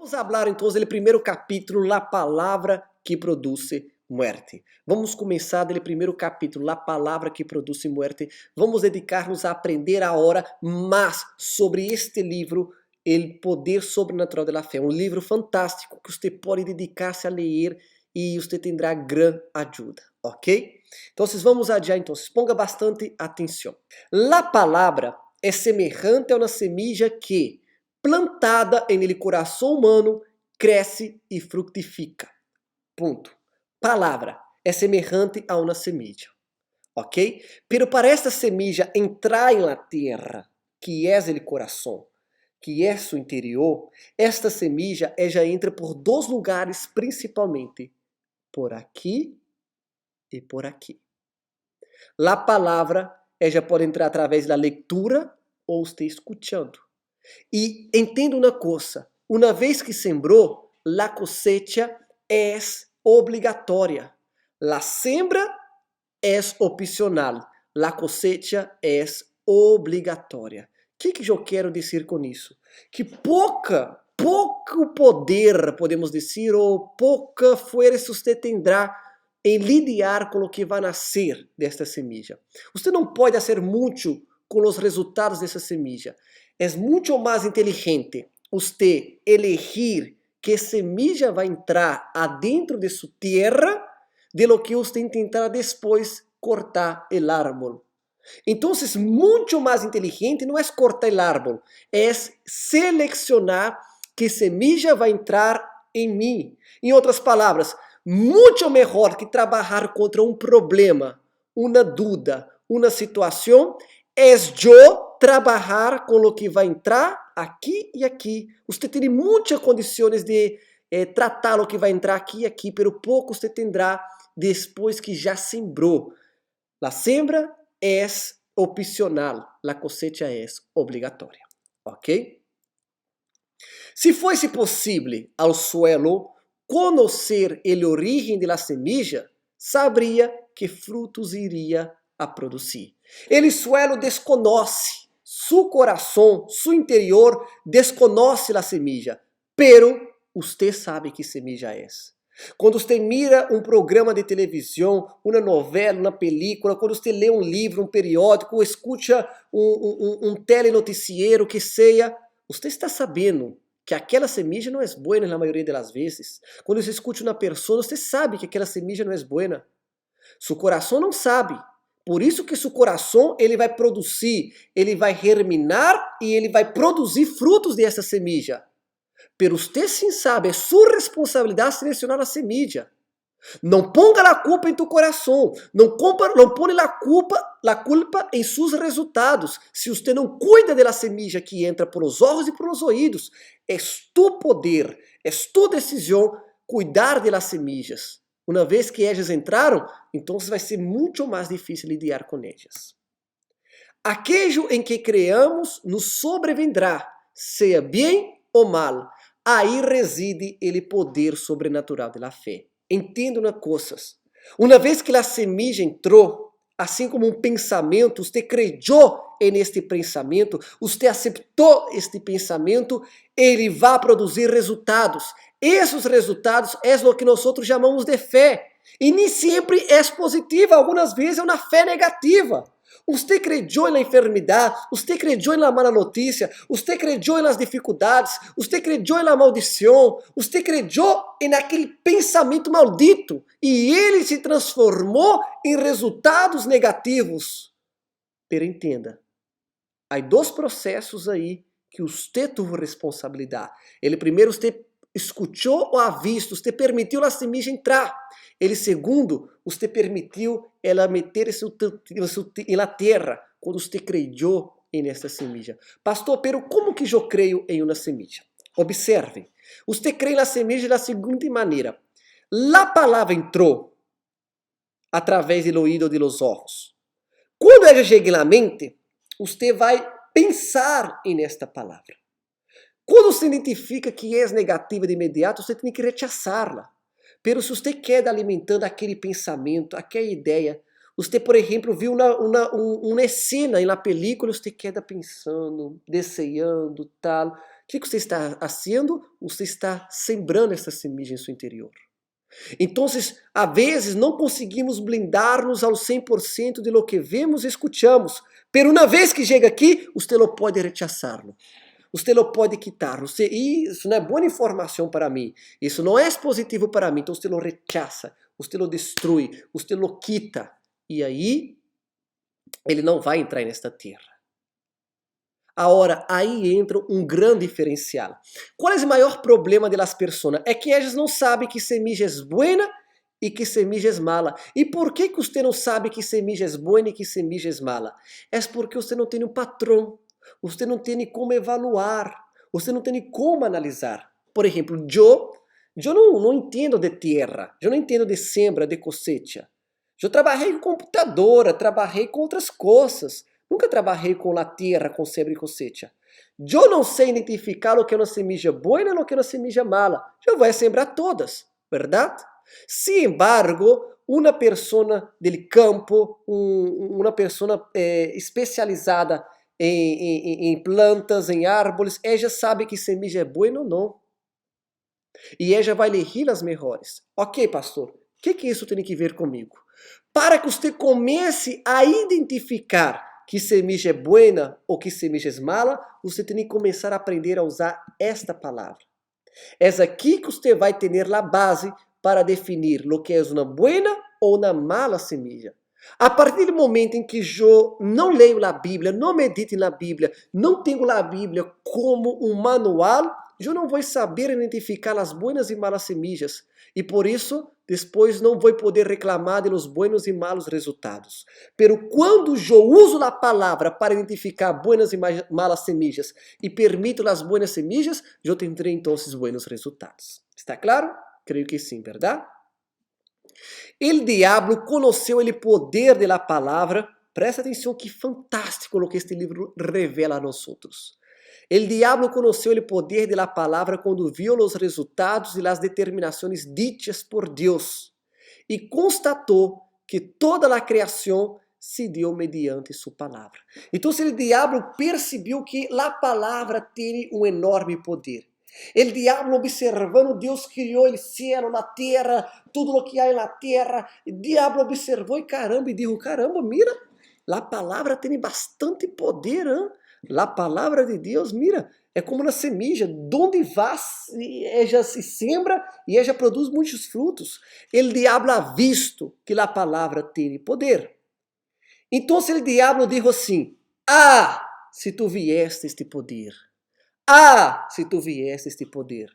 Vamos falar então do primeiro capítulo, a palavra que produz muerte. Vamos começar do primeiro capítulo, a palavra que produz muerte. Vamos dedicar-nos a aprender agora mais sobre este livro, O Poder Sobrenatural da Fé. Um livro fantástico que você pode dedicar-se a ler e você terá grande ajuda, ok? Então vamos adiante, então ponga bastante atenção. A palavra é semelhante a uma semilla que, plantada em el coração humano, cresce e fructifica. Ponto. Palavra é semelhante a uma semilla, ok? Pero para esta semilla entrar em la terra, que é o coração, que é seu interior, esta semilla já entra por dois lugares principalmente, por aqui e por aqui. A palavra já pode entrar através da leitura ou você escutando. E entenda uma coisa, uma vez que sembrou, a cosecha é obrigatória. La siembra é opcional, la cosecha é obrigatória. O que eu quero dizer com isso? Que pouco poder, podemos dizer, ou pouca força você terá em lidiar com o que vai nascer desta semilla. Você não pode fazer muito com os resultados dessa semilla. É muito mais inteligente você elegir que semilla vai entrar adentro de sua terra de lo que você tentar depois cortar o árbol. Então, muito mais inteligente não é cortar o árbol, é selecionar que semilla vai entrar em mim. Em outras palavras, muito melhor que trabalhar contra um problema, uma dúvida, uma situação, é eu trabalhar com o que vai entrar aqui e aqui. Você tem muitas condições de tratar o que vai entrar aqui e aqui, pero pouco você terá depois que já sembrou. A siembra é opcional, a cosecha é obrigatória, ok? Se fosse possível ao suelo conhecer o origen de la semilla, sabria que frutos iria a produzir. El suelo desconoce, su coração, su interior desconoce a semilla, pero usted sabe que semilla é. Quando você mira um programa de televisão, uma novela, uma película, quando você lê um livro, um periódico, escuta um telenoticiero que seja, você está sabendo que aquela semilla não é boa na maioria das vezes. Quando você escuta uma pessoa, você sabe que aquela semilla não é boa. Seu coração não sabe. Por isso que seu coração ele vai produzir, ele vai germinar e ele vai produzir frutos dessa semilla. Pero você sim sabe, é sua responsabilidade selecionar a semilla. Não ponga a culpa em tu coração, não põe a culpa em seus resultados. Se você não cuida da semilla que entra por os olhos e por os ouvidos, é tu poder, é tu decisão cuidar das semillas. Uma vez que elas entraram, então vai ser muito mais difícil lidiar com elas. Aquilo em que creamos nos sobrevendrá, seja bem ou mal. Aí reside o poder sobrenatural da fé. Entenda uma coisa. Uma vez que a semilla entrou, assim como um pensamento, você creyó em este pensamento, você aceitou este pensamento, ele vai produzir resultados. Esses resultados é o que nós chamamos de fé. E nem sempre é positiva, algumas vezes é uma fé negativa. Você creyó na enfermidade, você creyó na mala notícia, você creyó nas dificuldades, você creyó na maldição, você creyó naquele pensamento maldito e ele se transformou em resultados negativos. Pero entenda, há dois processos aí que você teve responsabilidade. Ele primeiro, você escutou o aviso, você permitiu a semilla entrar. Ele segundo, você permitiu ela meter na terra quando você creyó em essa semilla. Pastor, pero como que eu creio em uma semilla? Observe, você crê na semilla da seguinte maneira. A palavra entrou através do ouvido e dos olhos. Quando ela chega na mente, você vai pensar nesta palavra. Quando você identifica que é negativa de imediato, você tem que rechazá-la. Pero se você quer alimentando aquele pensamento, aquela ideia, você, por exemplo, viu uma cena na película, você queda pensando, desejando, tal, que você está fazendo? Você está sembrando essa semente em seu interior. Então, às vezes, não conseguimos blindar-nos ao 100% de lo que vemos e escuchamos. Pero uma vez que chega aqui, você não pode rechazá-lo. Você não pode quitar-lo. Isso não é boa informação para mim. Isso não é positivo para mim. Então, você lo rechaça, você lo destrui, você lo quita. E aí, ele não vai entrar nesta terra. Agora, aí entra um grande diferencial. Qual é o maior problema das pessoas? É que elas não sabem que semilla é boa e que semilla é mala. E por que você não sabe que semilla é boa e que semilla é mala? É porque você não tem um patrão, você não tem como evaluar, você não tem como analisar. Por exemplo, eu não entendo de terra, eu não entendo de sembra, de cosecha. Eu trabalhei com computadora, trabalhei com outras coisas. Nunca trabalhei com a terra, com sembra e cosecha. Eu não sei identificar o que é uma semilla boa e o que é uma semilla mala. Eu vou sembrar todas, verdade? Sin embargo, uma pessoa del campo, uma pessoa especializada em plantas, em árvores, ela sabe que semilla é boa ou não. E ela vai elegir as melhores. Ok, pastor, o que isso tem que ver comigo? Para que você comece a identificar que semilla é buena ou que semilla é mala, você tem que começar a aprender a usar esta palavra. É aqui que você vai ter a base para definir o que é uma buena ou uma mala semilla. A partir do momento em que eu não leio a Bíblia, não medito na Bíblia, não tenho a Bíblia como um manual, eu não vou saber identificar as buenas e malas semillas. E por isso, depois não vou poder reclamar de los buenos e malos resultados. Pero quando eu uso a palavra para identificar buenas e malas semillas e permito as buenas semillas, eu terei então buenos resultados. Está claro? Creio que sim, verdade? O diabo conheceu o poder da palavra. Presta atenção que fantástico o que este livro revela a nós. El diablo conheceu o poder de la palavra quando viu os resultados e as determinações dichas por Deus e constatou que toda a criação se deu mediante sua palavra. Então, o diablo percebeu que a palavra tem um enorme poder. O diablo observando, Deus criou o céu, a terra, tudo o que há na terra. O diablo observou e disse, caramba, mira, a palavra tem bastante poder, hein? A palavra de Deus, mira, é como uma semilla, donde vai, ela se sembra e ela produz muitos frutos. O diabo ha visto que a palavra tem poder. Então o diabo disse assim, se tu vieste este poder, se tu vieste este poder.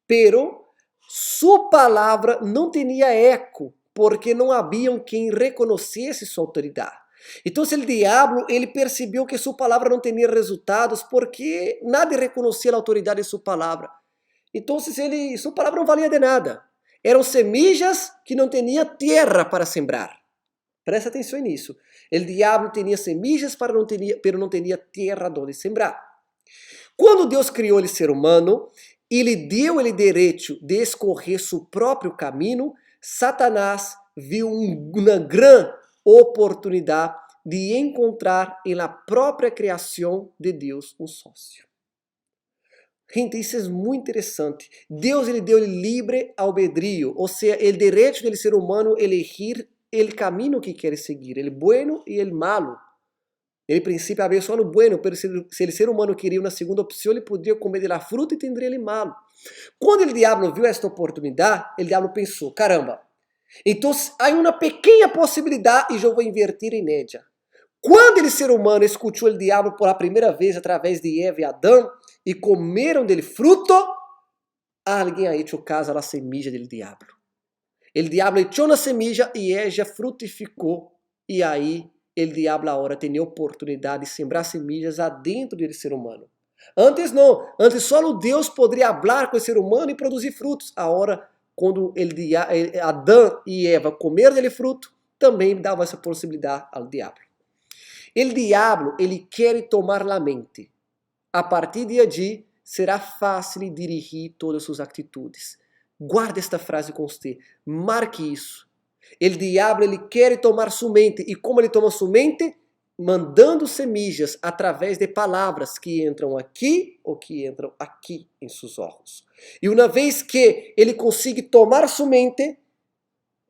Pero sua palavra não tinha eco, porque não havia quem reconhecesse sua autoridade. Então, o diabo, ele percebeu que sua palavra não tinha resultados porque nada reconhecia a autoridade de sua palavra. Então, sua palavra não valia de nada. Eram semillas que não tinham terra para sembrar. Presta atenção nisso. O diabo tinha semillas, pero não tinha terra onde sembrar. Quando Deus criou o ser humano e lhe deu o direito de escorrer seu próprio caminho, Satanás viu uma grande oportunidade de encontrar na própria criação de Deus um sócio. Gente, isso é muito interessante. Deus ele deu livre albedrío, ou seja, o direito do ser humano elegir o caminho que quer seguir, o bueno e o malo. Ele, princípio, havia só no bueno, mas se o ser humano queria uma segunda opção, ele poderia comer da fruta e teria ele malo. Quando o diabo viu esta oportunidade, o diabo pensou, caramba, então há uma pequena possibilidade e eu vou invertir em ella. Quando o ser humano escutou o diabo por primeira vez através de Eva e Adão e comeram dele fruto, alguém ha hecho caso à semilla do diabo. O diabo echou na semilla e ella frutificou. E aí o diabo agora tem a oportunidade de sembrar semillas adentro do ser humano. Antes não, antes só Deus poderia falar com o ser humano e produzir frutos. Agora, quando Adão e Eva comeram dele fruto, também dava essa possibilidade ao diabo. O diabo, ele quer tomar a mente. A partir de allí, será fácil dirigir todas suas atitudes. Guarde esta frase com você, marque isso. O diabo, ele quer tomar sua mente. E como ele toma sua mente? mandando semillas através de palavras que entram aqui ou que entram aqui em seus olhos. E uma vez que ele consiga tomar sua mente,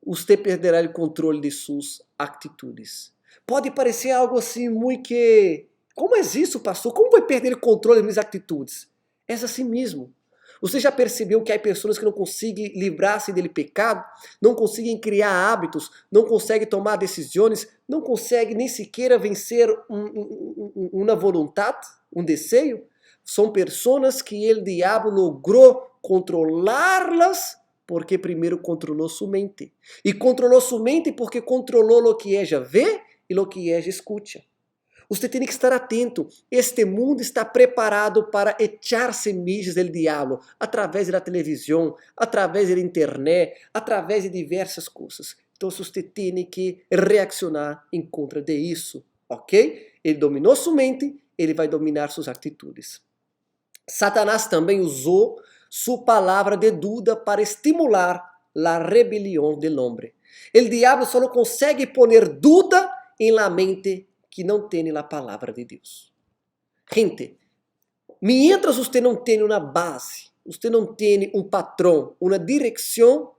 você perderá o controle de suas atitudes. Pode parecer algo assim muito que... Como é isso, pastor? Como vai perder o controle das minhas atitudes? É assim mesmo. Você já percebeu que há pessoas que não conseguem livrar-se dele pecado, não conseguem criar hábitos, não conseguem tomar decisões, não conseguem nem sequer vencer uma vontade, um desejo? São pessoas que o diabo logrou controlar-las porque primeiro controlou sua mente. E controlou sua mente porque controlou o que ela vê e o que ela escuta. Você tem que estar atento. Este mundo está preparado para echar semillas do diabo através da televisão, através da internet, através de diversas coisas. Então você tem que reaccionar em contra de isso, ok? Ele dominou sua mente, ele vai dominar suas atitudes. Satanás também usou sua palavra de dúvida para estimular a rebelião do homem. O diabo só consegue poner dúvida em la mente que não tem a palavra de Deus. Gente, mientras você não tem uma base, você não tem um patrão, uma direção,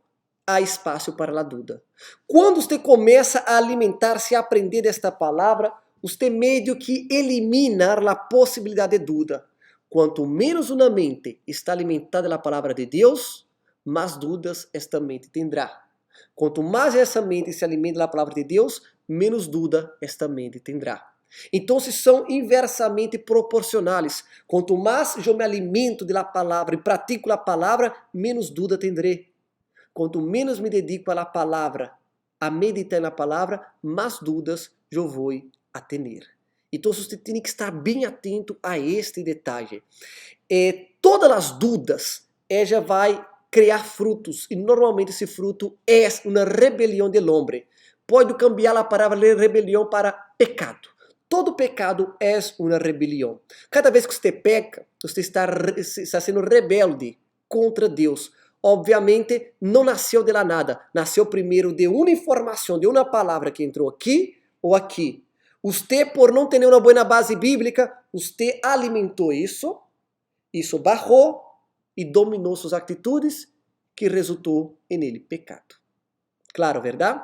há espaço para a dúvida. Quando você começa a alimentar-se, a aprender desta palavra, você meio que elimina a possibilidade de dúvida. Quanto menos uma mente está alimentada da palavra de Deus, mais dúvidas esta mente terá. Quanto mais essa mente se alimenta da palavra de Deus, menos dúvida esta mente terá. Então, são inversamente proporcionais. Quanto mais eu me alimento da palavra e pratico a palavra, menos dúvida terei. Quanto menos me dedico à palavra, a meditar na palavra, mais dúvidas eu vou a ter. Então você tem que estar bem atento a este detalhe. Todas as dúvidas, ela vai criar frutos, e normalmente esse fruto é uma rebelião do homem. Pode cambiar a palavra rebelião para pecado. Todo pecado é uma rebelião. Cada vez que você peca, você está sendo rebelde contra Deus. Obviamente, não nasceu de la nada. Nasceu primeiro de uma informação, de uma palavra que entrou aqui ou aqui. Você, por não ter uma boa base bíblica, você alimentou isso barrou e dominou suas atitudes, que resultou em ele pecado. Claro, verdade?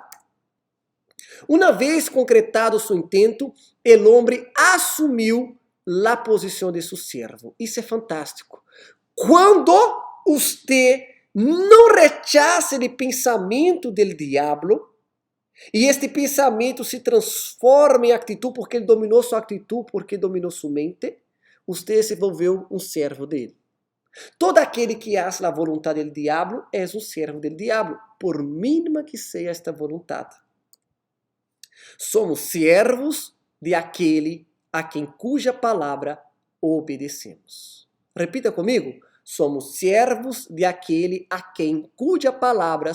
Uma vez concretado seu intento, o homem assumiu a posição de seu servo. Isso é fantástico. Quando você não rechaça o pensamento do diabo, e este pensamento se transforma em atitude porque ele dominou sua atitude, porque dominou sua mente, você se volveu um servo dele. Todo aquele que faz a vontade do diabo é um servo do diabo, por mínima que seja esta vontade. Somos servos de aquele a quem cuja palavra obedecemos. Repita comigo. Somos servos de aquele a quem cuja palavra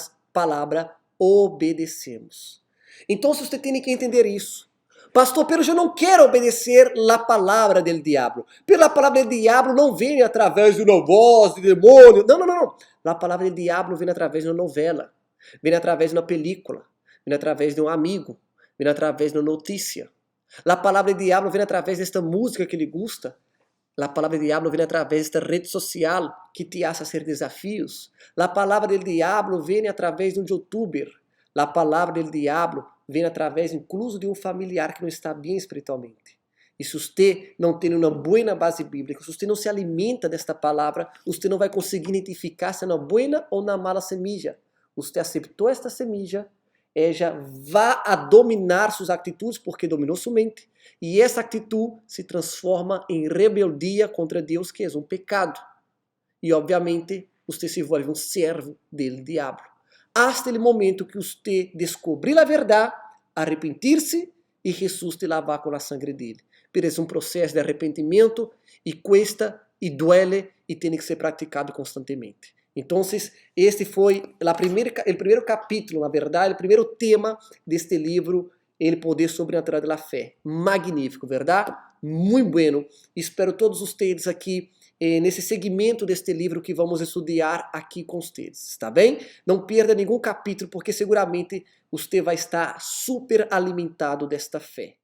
obedecemos. Então você tem que entender isso. Pastor, pero eu não quero obedecer a palavra do diabo. Pela palavra do diabo não vem através de uma voz de demônio. Não. A palavra do diabo vem através de uma novela. Vem através de uma película. Vem através de um amigo. Vem através de uma notícia. A palavra do diabo vem através desta música que ele gosta. A palavra do diabo vem através desta rede social que te hace fazer desafios. A palavra do diabo vem através de um youtuber. A palavra do diabo vem através incluso de um familiar que não está bem espiritualmente. E se você não tem uma boa base bíblica, se você não se alimenta desta palavra, você não vai conseguir identificar se é uma boa ou uma mala semilla. Você aceitou esta semilla, ela vai a dominar suas atitudes porque dominou sua mente. E essa atitude se transforma em rebeldia contra Deus, que é um pecado. E obviamente, você se volve um servo do diabo. Hasta o momento que você descobrir a verdade, arrepentir-se e Jesus te lavar com a sangue dele. Pero é um processo de arrependimento e cuesta e duele e tem que ser praticado constantemente. Então, este foi o primeiro capítulo, na verdade, o primeiro tema deste livro, El Poder Sobrenatural da Fé. Magnífico, verdade? Muito bueno. Espero todos vocês aqui nesse segmento deste livro que vamos estudar aqui com vocês, tá bem? Não perda nenhum capítulo, porque seguramente você vai estar super alimentado desta fé.